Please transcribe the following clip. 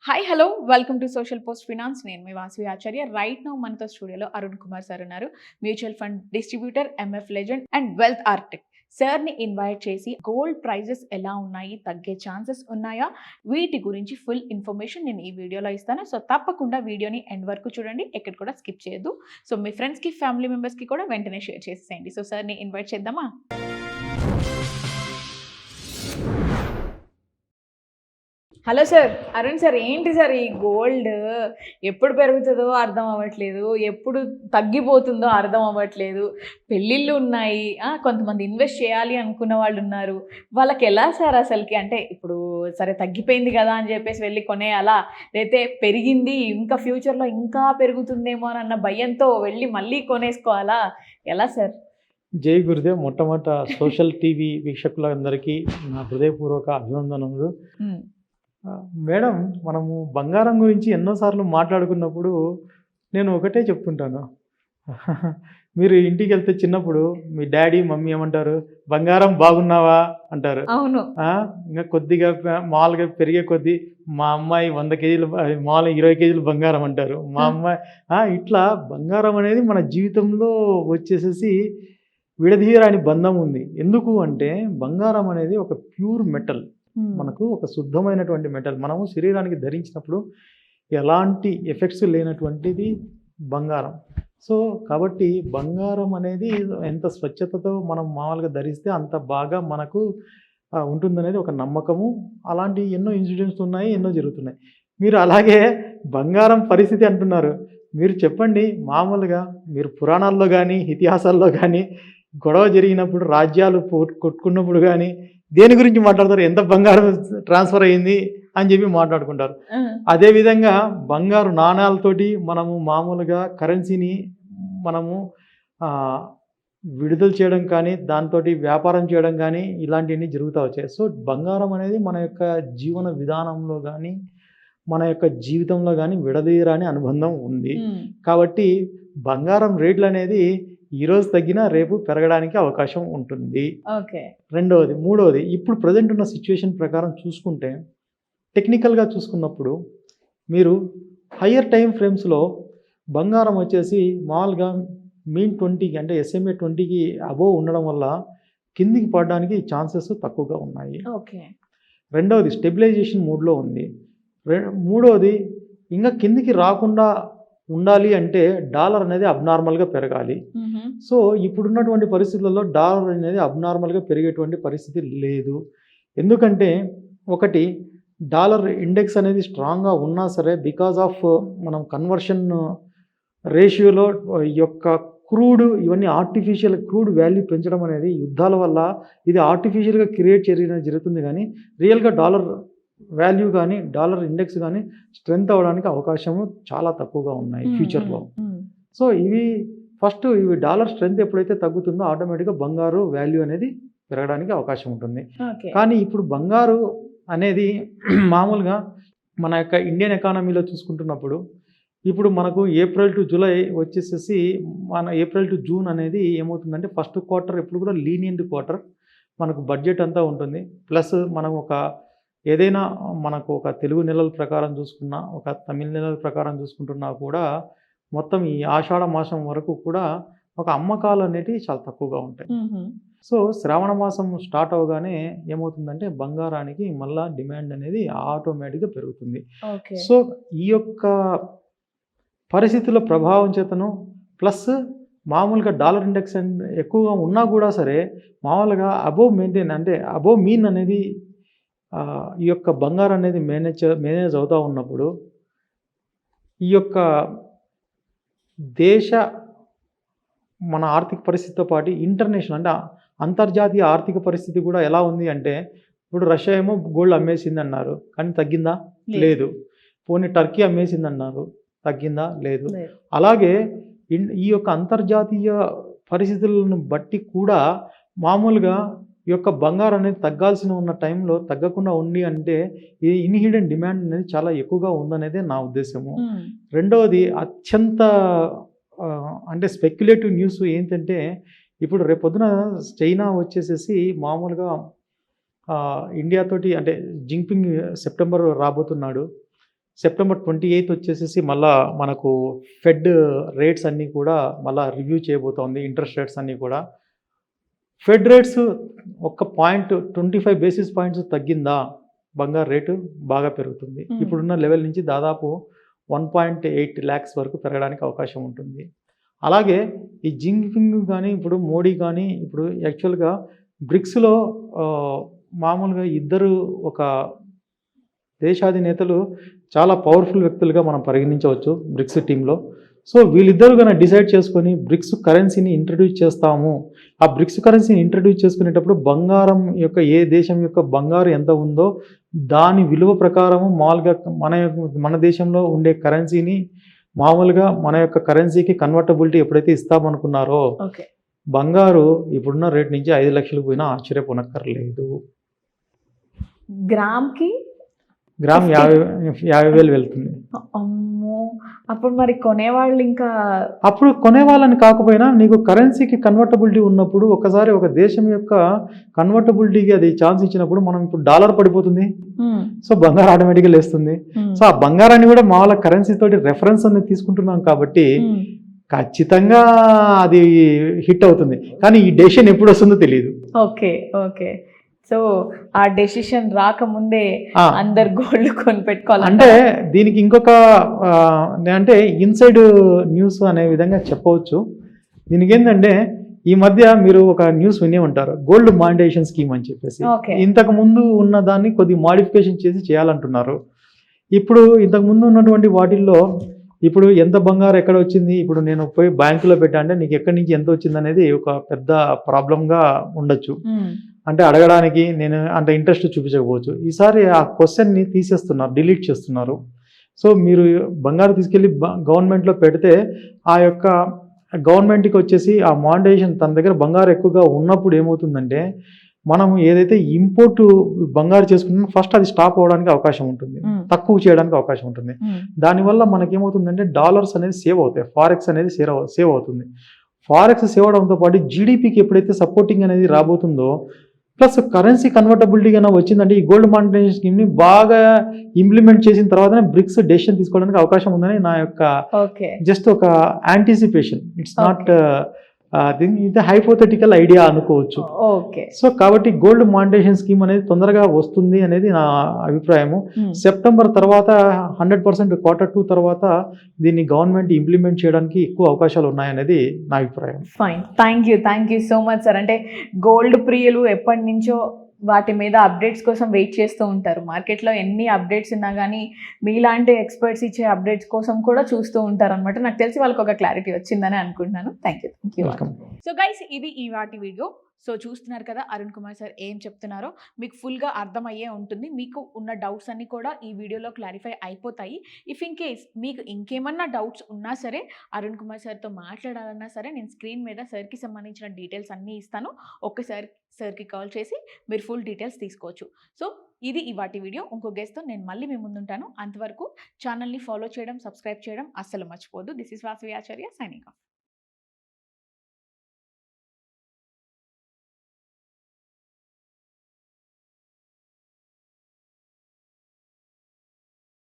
Hi hello welcome to social post finance. నేను మీ వాసవి ఆచార్య. Right now మనతో స్టూడియోలో అరుణ్ కుమార్ సార్ ఉన్నారు. Mutual fund distributor, MF legend and wealth architect. సార్ని invite చేసి gold prices ఎలా ఉన్నాయి, తగ్గే ఛాన్సెస్ ఉన్నాయా, వీటి గురించి ఫుల్ ఇన్ఫర్మేషన్ నేను ఈ వీడియోలో ఇస్తాను. సో తప్పకుండా వీడియోని ఎండ్ వరకు చూడండి, ఎక్కడ కూడా స్కిప్ చేయొద్దు. సో మీ ఫ్రెండ్స్కి, ఫ్యామిలీ మెంబర్స్కి కూడా వెంటనే షేర్ చేసేయండి. సో సార్ని ఇన్వైట్ చేద్దామా? Hello sir, Arun sir. ఏంటి సార్ ఈ గోల్డ్ ఎప్పుడు పెరుగుతుందో అర్థం అవ్వట్లేదు, ఎప్పుడు తగ్గిపోతుందో అర్థం అవ్వట్లేదు. పెళ్ళిళ్ళు ఉన్నాయి, కొంతమంది ఇన్వెస్ట్ చేయాలి అనుకున్న వాళ్ళు ఉన్నారు. వాళ్ళకి ఎలా సార్ అసలుకి? అంటే ఇప్పుడు సరే తగ్గిపోయింది కదా అని చెప్పేసి వెళ్ళి కొనేయాలా, లేతే పెరిగింది ఇంకా ఫ్యూచర్లో ఇంకా పెరుగుతుందేమో అన్న భయంతో వెళ్ళి మళ్ళీ కొనేసుకోవాలా? ఎలా సార్? జై గురుదేవ్. మొట్టమొదట సోషల్ టీవీ వీక్షకులందరికీ నా హృదయపూర్వక అభినందనలు. మేడం, మనము బంగారం గురించి ఎన్నోసార్లు మాట్లాడుకున్నప్పుడు నేను ఒకటే చెప్తుంటాను. మీరు ఇంటికి వెళ్తే చిన్నప్పుడు మీ డాడీ మమ్మీ ఏమంటారు? బంగారం బాగున్నావా అంటారు. అవును. ఇంకా కొద్దిగా మామూలుగా పెరిగే కొద్దీ మా అమ్మాయి 100 కేజీలు, మామూలుగా 20 కేజీలు బంగారం అంటారు. మా అమ్మాయి ఇట్లా బంగారం అనేది మన జీవితంలో వచ్చేసేసి విడదీయరాని బంధం ఉంది. ఎందుకు అంటే బంగారం అనేది ఒక ప్యూర్ మెటల్, మనకు ఒక శుద్ధమైనటువంటి మెటల్. మనము శరీరానికి ధరించినప్పుడు ఎలాంటి ఎఫెక్ట్స్ లేనటువంటిది బంగారం. సో కాబట్టి బంగారం అనేది ఎంత స్వచ్ఛతతో మనం మామూలుగా ధరిస్తే అంత బాగా మనకు ఉంటుందనేది ఒక నమ్మకము. అలాంటి ఎన్నో ఇన్సిడెంట్స్ ఉన్నాయి, ఎన్నో జరుగుతున్నాయి. మీరు అలాగే బంగారం పరిస్థితి అంటున్నారు. మీరు చెప్పండి, మామూలుగా మీరు పురాణాల్లో కానీ ఇతిహాసాల్లో కానీ గొడవ జరిగినప్పుడు, రాజ్యాలు కొట్టుకున్నప్పుడు కానీ దేని గురించి మాట్లాడతారు? ఎంత బంగారం ట్రాన్స్ఫర్ అయ్యింది అని చెప్పి మాట్లాడుకుంటారు. అదేవిధంగా బంగారు నాణాలతోటి మనము మామూలుగా కరెన్సీని మనము విడుదల చేయడం కానీ, దాంతో వ్యాపారం చేయడం కానీ ఇలాంటివన్నీ జరుగుతూ వచ్చాయి. సో బంగారం అనేది మన యొక్క జీవన విధానంలో కానీ, మన యొక్క జీవితంలో కానీ విడదీయరాని అనుబంధం ఉంది. కాబట్టి బంగారం రేట్లు అనేది ఈరోజు తగ్గినా రేపు పెరగడానికి అవకాశం ఉంటుంది. రెండవది, మూడవది, ఇప్పుడు ప్రజెంట్ ఉన్న సిచ్యువేషన్ ప్రకారం చూసుకుంటే, టెక్నికల్గా చూసుకున్నప్పుడు మీరు హయ్యర్ టైం ఫ్రేమ్స్లో బంగారం వచ్చేసి మామూలుగా మీన్ 20కి అంటే SMA 20కి అబోవ్ ఉండడం వల్ల కిందికి పడడానికి ఛాన్సెస్ తక్కువగా ఉన్నాయి. రెండవది, స్టెబిలైజేషన్ మోడ్లో ఉంది. మూడవది, ఇంకా కిందికి రాకుండా ఉండాలి అంటే డాలర్ అనేది అబ్నార్మల్గా పెరగాలి. సో ఇప్పుడున్నటువంటి పరిస్థితులలో డాలర్ అనేది అబ్నార్మల్గా పెరిగేటువంటి పరిస్థితి లేదు. ఎందుకంటే ఒకటి, డాలర్ ఇండెక్స్ అనేది స్ట్రాంగ్గా ఉన్నా సరే బికాజ్ ఆఫ్ మనం కన్వర్షన్ రేషియోలో ఈ యొక్క క్రూడ్, ఇవన్నీ ఆర్టిఫిషియల్ క్రూడ్ వాల్యూ పెంచడం అనేది యుద్ధాల వల్ల ఇది ఆర్టిఫిషియల్గా క్రియేట్ జరుగుతుంది. కానీ రియల్గా డాలర్ వాల్యూ కానీ, డాలర్ ఇండెక్స్ కానీ స్ట్రెంత్ అవ్వడానికి అవకాశము చాలా తక్కువగా ఉన్నాయి ఫ్యూచర్లో. సో ఇవి డాలర్ స్ట్రెంత్ ఎప్పుడైతే తగ్గుతుందో ఆటోమేటిక్గా బంగారు వాల్యూ అనేది పెరగడానికి అవకాశం ఉంటుంది. కానీ ఇప్పుడు బంగారు అనేది మామూలుగా మన యొక్క ఇండియన్ ఎకానమీలో చూసుకుంటున్నప్పుడు ఇప్పుడు మనకు ఏప్రిల్ టు జూలై వచ్చేసేసి మన ఏప్రిల్ టు జూన్ అనేది ఏమవుతుందంటే ఫస్ట్ క్వార్టర్ ఎప్పుడు కూడా లీనియంట్ క్వార్టర్. మనకు బడ్జెట్ అంతా ఉంటుంది. ప్లస్ మనం ఏదైనా మనకు ఒక తెలుగు నెలల ప్రకారం చూసుకున్నా, ఒక తమిళ నెలల ప్రకారం చూసుకుంటున్నా కూడా మొత్తం ఈ ఆషాఢ మాసం వరకు కూడా ఒక అమ్మకాలు అనేటివి చాలా తక్కువగా ఉంటాయి. సో శ్రావణ మాసం స్టార్ట్ అవగానే ఏమవుతుందంటే బంగారానికి మళ్ళా డిమాండ్ అనేది ఆటోమేటిక్గా పెరుగుతుంది. సో ఈ యొక్క పరిస్థితుల ప్రభావం చేతను ప్లస్ మామూలుగా డాలర్ ఇండెక్స్ ఎక్కువగా ఉన్నా కూడా సరే మామూలుగా అబోవ్ మీన్ అనేది ఈ యొక్క బంగారం అనేది మేనేజ్ అవుతూ ఉన్నప్పుడు ఈ యొక్క మన ఆర్థిక పరిస్థితితో పాటు ఇంటర్నేషనల్ అంటే అంతర్జాతీయ ఆర్థిక పరిస్థితి కూడా ఎలా ఉంది అంటే, ఇప్పుడు రష్యా ఏమో గోల్డ్ అమ్మేసింది అన్నారు, కానీ తగ్గిందా? లేదు. పోనీ టర్కీ అమ్మేసింది అన్నారు, తగ్గిందా? లేదు. అలాగే ఈ యొక్క అంతర్జాతీయ పరిస్థితులను బట్టి కూడా మామూలుగా ఈ యొక్క బంగారం అనేది తగ్గాల్సిన ఉన్న టైంలో తగ్గకుండా ఉంది అంటే ఈ ఇన్హిడెన్ డిమాండ్ అనేది చాలా ఎక్కువగా ఉందనేదే నా ఉద్దేశము. రెండవది, అత్యంత అంటే స్పెక్యులేటివ్ న్యూస్ ఏంటంటే, ఇప్పుడు రేపొద్దున చైనా వచ్చేసేసి మామూలుగా ఇండియాతోటి అంటే జింగ్పింగ్ సెప్టెంబర్ రాబోతున్నాడు. సెప్టెంబర్ 28 వచ్చేసేసి మళ్ళా మనకు ఫెడ్ రేట్స్ అన్నీ కూడా మళ్ళా రివ్యూ చేయబోతోంది. ఇంట్రెస్ట్ రేట్స్ అన్నీ కూడా. ఫెడ్ రేట్స్ ఒక్క 25 బేసిస్ పాయింట్స్ తగ్గిందా బంగారు రేటు బాగా పెరుగుతుంది. ఇప్పుడున్న లెవెల్ నుంచి దాదాపు 1.8 లాక్స్ వరకు పెరగడానికి అవకాశం ఉంటుంది. అలాగే ఈ జింగ్పింగ్ కానీ ఇప్పుడు మోడీ కానీ ఇప్పుడు యాక్చువల్గా బ్రిక్స్లో మామూలుగా ఇద్దరు ఒక దేశాధినేతలు చాలా పవర్ఫుల్ వ్యక్తులుగా మనం పరిగణించవచ్చు బ్రిక్స్ టీంలో. సో వీళ్ళిద్దరు కనుక డిసైడ్ చేసుకొని బ్రిక్స్ కరెన్సీని ఇంట్రడ్యూస్ చేస్తాము. ఆ బ్రిక్స్ కరెన్సీని ఇంట్రడ్యూస్ చేసుకునేటప్పుడు బంగారం యొక్క ఏ దేశం యొక్క బంగారు ఎంత ఉందో దాని విలువ ప్రకారము మామూలుగా మన దేశంలో ఉండే కరెన్సీని మామూలుగా మన యొక్క కరెన్సీకి కన్వర్టబిలిటీ ఎప్పుడైతే ఇస్తామనుకున్నారో బంగారు ఇప్పుడున్న రేట్ నుంచి 5 లక్షలు పోయినా ఆశ్చర్యపోనక్కర్లేదు. గ్రామ్కి గ్రామ్ 50,000 వెళ్తుంది. అమ్మో, అప్పుడు మరి కొనేవాళ్ళు ఇంకా అప్పుడు కొనేవాళ్ళని కాకపోయినా నీకు కరెన్సీకి కన్వర్టబిలిటీ ఉన్నప్పుడు ఒకసారి ఒక దేశం యొక్క కన్వర్టబిలిటీకి అది ఛాన్స్ ఇచ్చినప్పుడు మనం ఇప్పుడు డాలర్ పడిపోతుంది. సో బంగారం ఆటోమేటిక్గా లేస్తుంది. సో ఆ బంగారాన్ని కూడా మామూలు కరెన్సీ తోటి రెఫరెన్స్ అనేది తీసుకుంటున్నాం కాబట్టి ఖచ్చితంగా అది హిట్ అవుతుంది. కానీ ఈ డెసిషన్ ఎప్పుడు వస్తుందో తెలియదు. Okay okay. సో ఆ డెసిషన్ రాకముందే అందరు గోల్డ్ కొనిపెట్టుకోవాలి. అంటే దీనికి ఇంకొక అంటే ఇన్సైడ్ న్యూస్ అనే విధంగా చెప్పవచ్చు. దీనికి ఏంటంటే ఈ మధ్య మీరు ఒక న్యూస్ వినే ఉంటారు, గోల్డ్ మానిటైజేషన్ స్కీమ్ అని చెప్పేసి. ఇంతకు ముందు ఉన్న దాన్ని కొద్ది మాడిఫికేషన్ చేసి చేయాలంటున్నారు. ఇప్పుడు ఇంతకు ముందు ఉన్నటువంటి వాటిల్లో ఇప్పుడు ఎంత బంగారం ఎక్కడ వచ్చింది, ఇప్పుడు నేను పోయి బ్యాంకులో పెట్టా అంటే నీకు ఎక్కడి నుంచి ఎంత వచ్చింది అనేది ఒక పెద్ద ప్రాబ్లంగా ఉండొచ్చు. అంటే అడగడానికి నేను అంత ఇంట్రెస్ట్ చూపించకపోవచ్చు. ఈసారి ఆ క్వశ్చన్ని తీసేస్తున్నారు, డిలీట్ చేస్తున్నారు. సో మీరు బంగారు తీసుకెళ్ళి గవర్నమెంట్లో పెడితే ఆ యొక్క గవర్నమెంట్కి వచ్చేసి ఆ మానిటైజేషన్ తన దగ్గర బంగారు ఎక్కువగా ఉన్నప్పుడు ఏమవుతుందంటే మనం ఏదైతే ఇంపోర్ట్ బంగారు చేసుకుంటున్నా ఫస్ట్ అది స్టాప్ అవ్వడానికి అవకాశం ఉంటుంది, తక్కువ చేయడానికి అవకాశం ఉంటుంది. దానివల్ల మనకేమవుతుందంటే డాలర్స్ అనేది సేవ్ అవుతాయి, ఫారెక్స్ అనేది సేవ్ అవుతుంది. ఫారెక్స్ సేవ్ అవడంతో పాటు జీడిపికి ఎప్పుడైతే సపోర్టింగ్ అనేది రాబోతుందో ప్లస్ కరెన్సీ కన్వర్టబిలిటీ కన్నా వచ్చిందంటే ఈ గోల్డ్ మానిటైజేషన్ స్కీమ్ని బాగా ఇంప్లిమెంట్ చేసిన తర్వాతనే బ్రిక్స్ డెసిషన్ తీసుకోవడానికి అవకాశం ఉందని నా యొక్క జస్ట్ ఒక యాంటిసిపేషన్. ఇట్స్ నాట్ ఇది హైపోథెటికల్ ఐడియా అనుకోవచ్చు. సో కాబట్టి గోల్డ్ మానిటైజేషన్ స్కీమ్ అనేది తొందరగా వస్తుంది అనేది నా అభిప్రాయము. సెప్టెంబర్ తర్వాత 100% Q2 తర్వాత దీన్ని గవర్నమెంట్ ఇంప్లిమెంట్ చేయడానికి ఎక్కువ అవకాశాలు ఉన్నాయనేది నా అభిప్రాయం. Fine, thank you so much sir. అంటే గోల్డ్ ప్రియులు ఎప్పటి నుంచో వాటి మీద అప్డేట్స్ కోసం వెయిట్ చేస్తూ ఉంటారు. మార్కెట్లో ఎన్ని అప్డేట్స్ ఉన్నా కానీ మీలాంటి ఎక్స్పర్ట్స్ ఇచ్చే అప్డేట్స్ కోసం కూడా చూస్తూ ఉంటారు అనమాట. నాకు తెలిసి వాళ్ళకి ఒక క్లారిటీ వచ్చిందని అనుకుంటున్నాను. Thank you. సో గైస్, ఇది ఈ వాటి వీడియో. సో చూస్తున్నారు కదా అరుణ్ కుమార్ సార్ ఏం చెప్తున్నారో మీకు ఫుల్గా అర్థమయ్యే ఉంటుంది. మీకు ఉన్న డౌట్స్ అన్నీ కూడా ఈ వీడియోలో క్లారిఫై అయిపోతాయి. ఇఫ్ ఇన్ కేస్ మీకు ఇంకేమన్నా డౌట్స్ ఉన్నా సరే అరుణ్ కుమార్ సార్తో మాట్లాడాలన్నా సరే నేను స్క్రీన్ మీద సార్కి సంబంధించిన డీటెయిల్స్ అన్నీ ఇస్తాను. ఒక్కసారి సార్కి కాల్ చేసి మీరు ఫుల్ డీటెయిల్స్ తీసుకోవచ్చు. సో ఇది ఇవాటి వీడియో. ఇంకో గెస్ట్తో నేను మళ్ళీ మీ ముందుంటాను. అంతవరకు ఛానల్ని ఫాలో చేయడం, సబ్స్క్రైబ్ చేయడం అస్సలు మర్చిపోద్దు. This is Vasavi Acharya signing of.